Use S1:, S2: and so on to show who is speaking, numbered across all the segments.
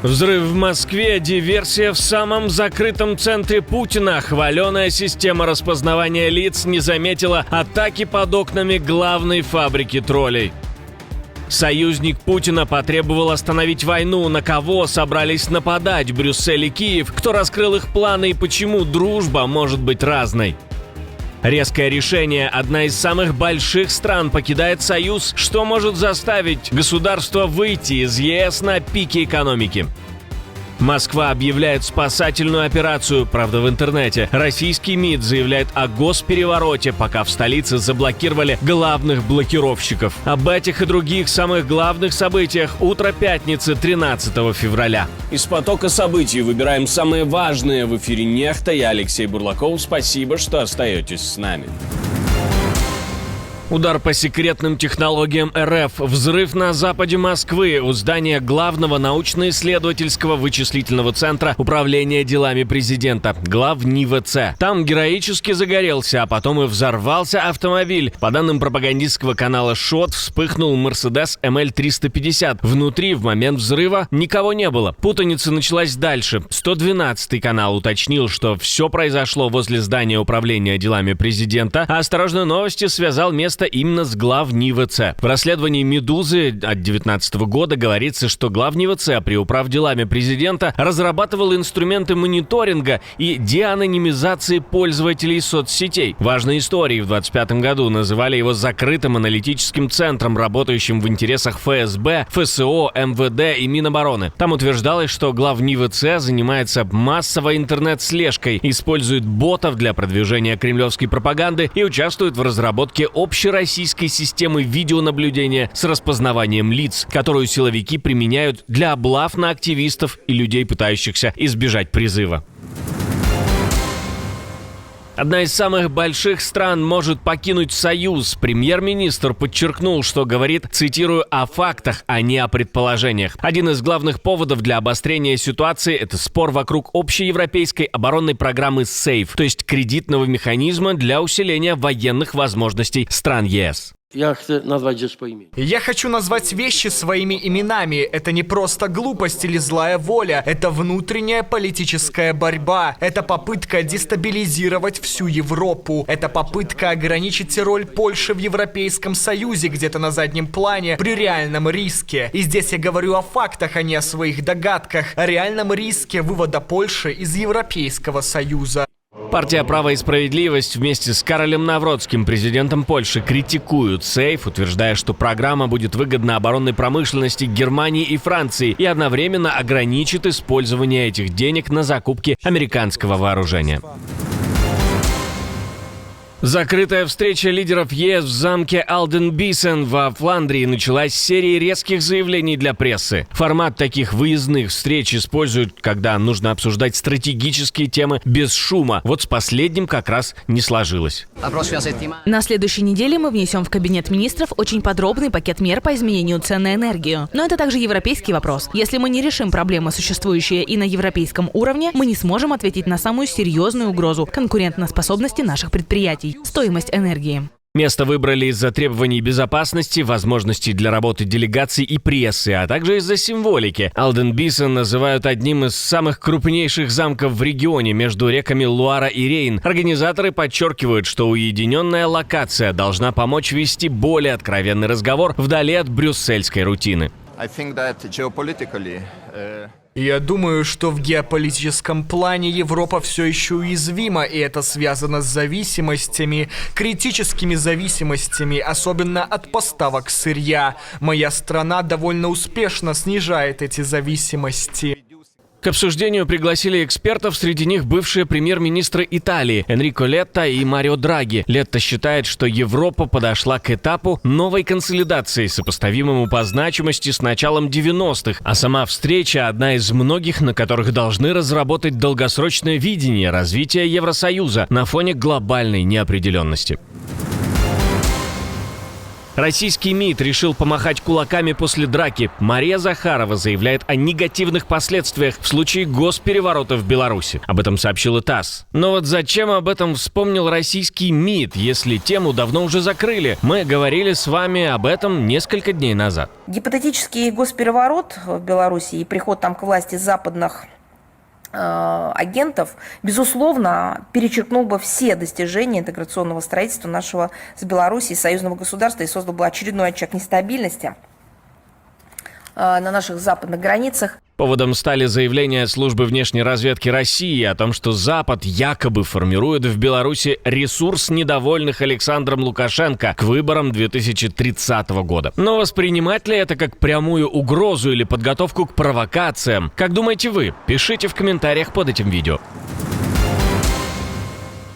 S1: Взрыв в Москве, диверсия в самом закрытом центре Путина. Хваленая система распознавания лиц не заметила атаки под окнами главной фабрики троллей. Союзник Путина потребовал остановить войну. На кого собрались нападать Брюссель и Киев? Кто раскрыл их планы и почему дружба может быть разной? Резкое решение. Одна из самых больших стран покидает Союз. Что может заставить государство выйти из ЕС на пике экономики? Москва объявляет спасательную операцию, правда в интернете. Российский МИД заявляет о госперевороте, пока в столице заблокировали главных блокировщиков. Об этих и других самых главных событиях утро пятницы 13 февраля.
S2: Из потока событий выбираем самые важные. В эфире «Нехта». Я Алексей Бурлаков. Спасибо, что остаетесь с нами.
S1: Удар по секретным технологиям РФ, взрыв на западе Москвы, у здания главного научно-исследовательского вычислительного центра управления делами президента, главНИВЦ. Там героически загорелся, а потом и взорвался автомобиль. По данным пропагандистского канала ШОТ, вспыхнул Mercedes ML350. Внутри в момент взрыва никого не было. Путаница началась дальше. 112-й канал уточнил, что все произошло возле здания управления делами президента, а «Осторожные новости» связал место именно с главНИВЦ. В расследовании «Медузы» от 2019 года говорится, что главНИВЦ при управделами президента разрабатывал инструменты мониторинга и деанонимизации пользователей соцсетей. Важной историей в 2025 году называли его закрытым аналитическим центром, работающим в интересах ФСБ, ФСО, МВД и Минобороны. Там утверждалось, что главНИВЦ занимается массовой интернет-слежкой, использует ботов для продвижения кремлевской пропаганды и участвует в разработке общероссийской системы видеонаблюдения с распознаванием лиц, которую силовики применяют для облав на активистов и людей, пытающихся избежать призыва. Одна из самых больших стран может покинуть Союз. Премьер-министр подчеркнул, что говорит, цитирую, «о фактах, а не о предположениях». Один из главных поводов для обострения ситуации – это спор вокруг общеевропейской оборонной программы SAFE, то есть кредитного механизма для усиления военных возможностей стран ЕС.
S3: Я хочу назвать вещи своими именами. Это не просто глупость или злая воля. Это внутренняя политическая борьба. Это попытка дестабилизировать всю Европу. Это попытка ограничить роль Польши в Европейском Союзе где-то на заднем плане при реальном риске. И здесь я говорю о фактах, а не о своих догадках. О реальном риске вывода Польши из Европейского Союза.
S1: Партия «Право и справедливость» вместе с Каролем Навроцким, президентом Польши, критикуют SAFE, утверждая, что программа будет выгодна оборонной промышленности Германии и Франции и одновременно ограничит использование этих денег на закупки американского вооружения. Закрытая встреча лидеров ЕС в замке Алденбисен во Фландрии началась с серии резких заявлений для прессы. Формат таких выездных встреч используют, когда нужно обсуждать стратегические темы без шума. Вот с последним как раз не сложилось.
S4: На следующей неделе мы внесем в Кабинет министров очень подробный пакет мер по изменению цен на энергию. Но это также европейский вопрос. Если мы не решим проблемы, существующие и на европейском уровне, мы не сможем ответить на самую серьезную угрозу конкурентоспособности наших предприятий. Стоимость энергии.
S1: Место выбрали из-за требований безопасности, возможностей для работы делегаций и прессы, а также из-за символики. Алденбисен называют одним из самых крупнейших замков в регионе между реками Луара и Рейн. Организаторы подчеркивают, что уединенная локация должна помочь вести более откровенный разговор вдали от брюссельской рутины.
S3: Я думаю, что в геополитическом плане Европа все еще уязвима, и это связано с зависимостями, критическими зависимостями, особенно от поставок сырья. Моя страна довольно успешно снижает эти зависимости.
S1: К обсуждению пригласили экспертов, среди них бывшие премьер-министры Италии Энрико Летта и Марио Драги. Летта считает, что Европа подошла к этапу новой консолидации, сопоставимому по значимости с началом 90-х, а сама встреча – одна из многих, на которых должны разработать долгосрочное видение развития Евросоюза на фоне глобальной неопределенности. Российский МИД решил помахать кулаками после драки. Мария Захарова заявляет о негативных последствиях в случае госпереворота в Беларуси. Об этом сообщила ТАСС. Но вот зачем об этом вспомнил российский МИД, если тему давно уже закрыли? Мы говорили с вами об этом несколько дней назад.
S5: Гипотетический госпереворот в Беларуси и приход там к власти западных агентов, безусловно, перечеркнул бы все достижения интеграционного строительства нашего с Белоруссией союзного государства и создал бы очередной очаг нестабильности на наших западных границах.
S1: Поводом стали заявления службы внешней разведки России о том, что Запад якобы формирует в Беларуси ресурс недовольных Александром Лукашенко к выборам 2030 года. Но воспринимать ли это как прямую угрозу или подготовку к провокациям? Как думаете вы? Пишите в комментариях под этим видео.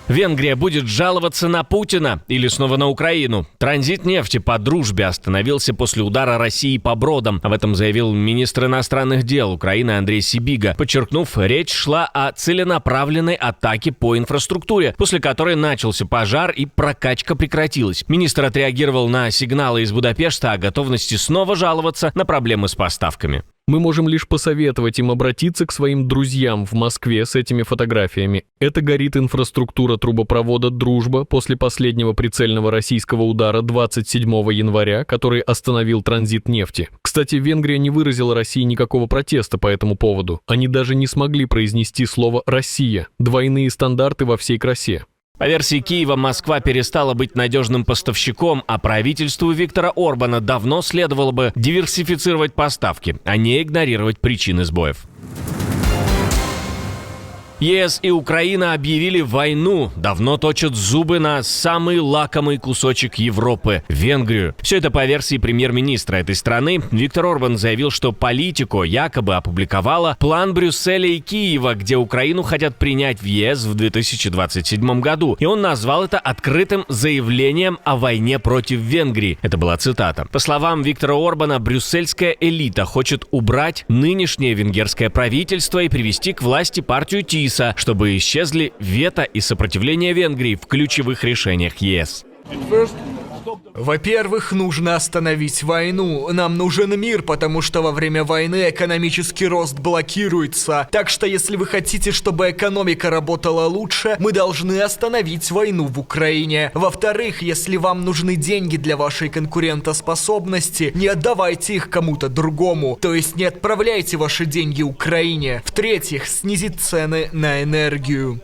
S1: Венгрия будет жаловаться на Путина или снова на Украину. Транзит нефти по дружбе остановился после удара России по Бродам. Об этом заявил министр иностранных дел Украины Андрей Сибига, подчеркнув, речь шла о целенаправленной атаке по инфраструктуре, после которой начался пожар и прокачка прекратилась. Министр отреагировал на сигналы из Будапешта о готовности снова жаловаться на проблемы с поставками.
S6: Мы можем лишь посоветовать им обратиться к своим друзьям в Москве с этими фотографиями. Это горит инфраструктура трубопровода «Дружба» после последнего прицельного российского удара 27 января, который остановил транзит нефти. Кстати, Венгрия не выразила России никакого протеста по этому поводу. Они даже не смогли произнести слово «Россия». Двойные стандарты во всей красе.
S1: По версии Киева, Москва перестала быть надежным поставщиком, а правительству Виктора Орбана давно следовало бы диверсифицировать поставки, а не игнорировать причины сбоев. ЕС и Украина объявили войну, давно точат зубы на самый лакомый кусочек Европы – Венгрию. Все это по версии премьер-министра этой страны. Виктор Орбан заявил, что Политико якобы опубликовала план Брюсселя и Киева, где Украину хотят принять в ЕС в 2027 году. И он назвал это открытым заявлением о войне против Венгрии. Это была цитата. По словам Виктора Орбана, брюссельская элита хочет убрать нынешнее венгерское правительство и привести к власти партию ТИС, чтобы исчезли вето и сопротивление Венгрии в ключевых решениях ЕС.
S3: Во-первых, нужно остановить войну. Нам нужен мир, потому что во время войны экономический рост блокируется. Так что если вы хотите, чтобы экономика работала лучше, мы должны остановить войну в Украине. Во-вторых, если вам нужны деньги для вашей конкурентоспособности, не отдавайте их кому-то другому. То есть не отправляйте ваши деньги Украине. В-третьих, снизить цены на энергию.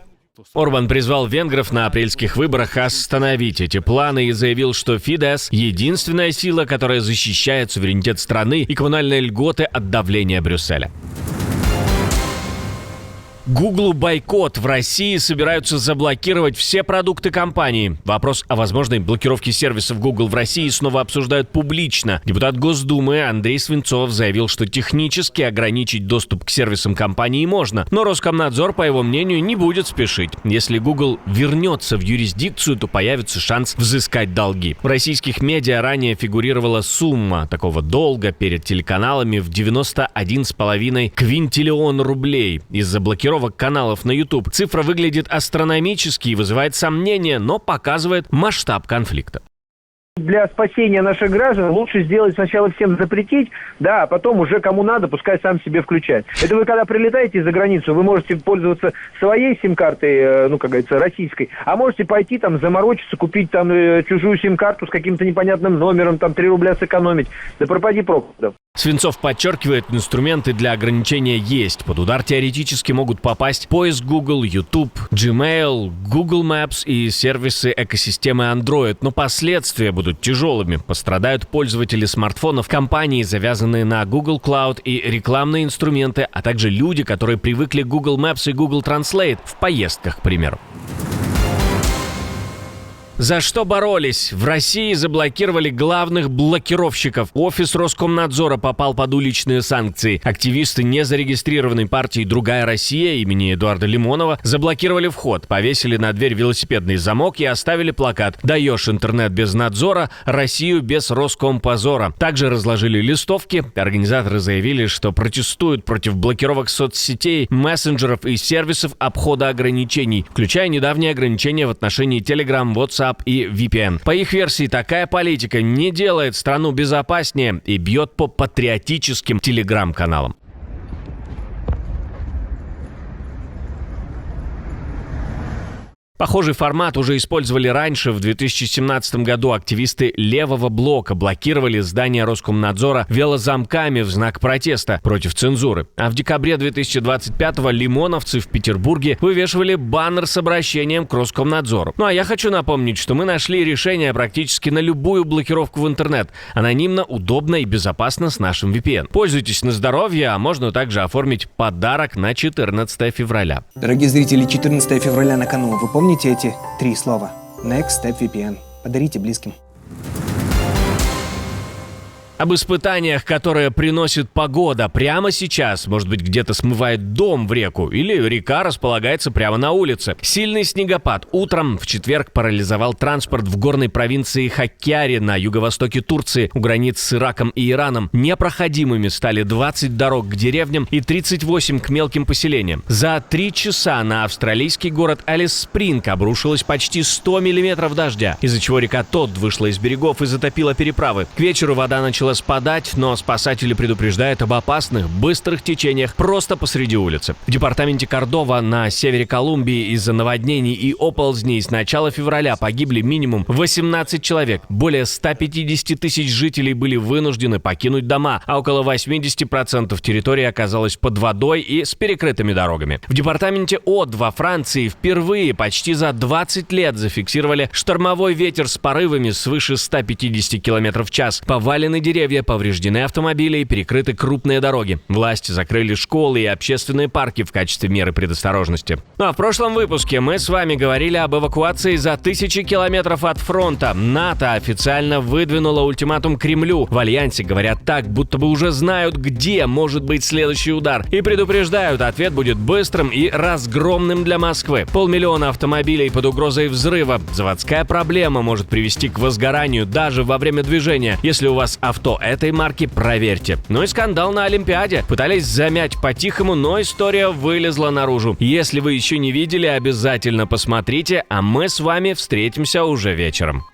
S1: Орбан призвал венгров на апрельских выборах остановить эти планы и заявил, что Фидес – единственная сила, которая защищает суверенитет страны и коммунальные льготы от давления Брюсселя. Гуглу бойкот. В России собираются заблокировать все продукты компании. Вопрос о возможной блокировке сервисов Google в России снова обсуждают публично. Депутат Госдумы Андрей Свинцов заявил, что технически ограничить доступ к сервисам компании можно, но Роскомнадзор, по его мнению, не будет спешить. Если Google вернется в юрисдикцию, то появится шанс взыскать долги. В российских медиа ранее фигурировала сумма такого долга перед телеканалами в 91,5 квинтиллион рублей из-за блокировки каналов на YouTube. Цифра выглядит астрономически и вызывает сомнения, но показывает масштаб конфликта.
S7: Для спасения наших граждан лучше сделать сначала всем запретить, да, а потом уже кому надо, пускай сам себе включает. Это вы когда прилетаете за границу, вы можете пользоваться своей сим-картой, как говорится, российской, а можете пойти там заморочиться, купить там чужую сим-карту с каким-то непонятным номером, там 3 рубля сэкономить. Да пропади пропадом.
S1: Свинцов подчеркивает, инструменты для ограничения есть. Под удар теоретически могут попасть поиск Google, YouTube, Gmail, Google Maps и сервисы экосистемы Android, но последствия будут тяжелыми. Пострадают пользователи смартфонов, компании, завязанные на Google Cloud и рекламные инструменты, а также люди, которые привыкли к Google Maps и Google Translate в поездках, к примеру. За что боролись? В России заблокировали главных блокировщиков. Офис Роскомнадзора попал под уличные санкции. Активисты незарегистрированной партии «Другая Россия» имени Эдуарда Лимонова заблокировали вход, повесили на дверь велосипедный замок и оставили плакат «Даешь интернет без надзора, Россию без Роскомпозора». Также разложили листовки. Организаторы заявили, что протестуют против блокировок соцсетей, мессенджеров и сервисов обхода ограничений, включая недавние ограничения в отношении Telegram, WhatsApp WhatsApp и VPN. По их версии, такая политика не делает страну безопаснее и бьет по патриотическим телеграм-каналам. Похожий формат уже использовали раньше. В 2017 году активисты левого блока блокировали здание Роскомнадзора велозамками в знак протеста против цензуры. А в декабре 2025-го лимоновцы в Петербурге вывешивали баннер с обращением к Роскомнадзору. Ну а я хочу напомнить, что мы нашли решение практически на любую блокировку в интернет. Анонимно, удобно и безопасно с нашим VPN. Пользуйтесь на здоровье, а можно также оформить подарок на 14 февраля.
S8: Дорогие зрители, 14 февраля на кону. Вы помните эти 3 слова? Next Step VPN. Подарите близким.
S1: Об испытаниях, которые приносит погода прямо сейчас. Может быть, где-то смывает дом в реку, или река располагается прямо на улице. Сильный снегопад утром в четверг парализовал транспорт в горной провинции Хаккяри на юго-востоке Турции, у границ с Ираком и Ираном. Непроходимыми стали 20 дорог к деревням и 38 к мелким поселениям. За 3 часа на австралийский город Алис-Спринг обрушилось почти 100 миллиметров дождя, из-за чего река Тодд вышла из берегов и затопила переправы. К вечеру вода начала спадать, но спасатели предупреждают об опасных, быстрых течениях просто посреди улицы. В департаменте Кордова на севере Колумбии из-за наводнений и оползней с начала февраля погибли минимум 18 человек. Более 150 тысяч жителей были вынуждены покинуть дома, а около 80% территории оказалось под водой и с перекрытыми дорогами. В департаменте Од во Франции впервые почти за 20 лет зафиксировали штормовой ветер с порывами свыше 150 км в час. Повалены деревья, повреждены автомобили и перекрыты крупные дороги. Власти закрыли школы и общественные парки в качестве меры предосторожности. Ну а в прошлом выпуске мы с вами говорили об эвакуации за тысячи километров от фронта. НАТО официально выдвинуло ультиматум Кремлю. В Альянсе говорят так, будто бы уже знают, где может быть следующий удар. И предупреждают, ответ будет быстрым и разгромным для Москвы. 500 000 автомобилей под угрозой взрыва. Заводская проблема может привести к возгоранию даже во время движения. Если у вас авто этой марки, проверьте. Ну и скандал на Олимпиаде. Пытались замять по-тихому, но история вылезла наружу. Если вы еще не видели, обязательно посмотрите, а мы с вами встретимся уже вечером.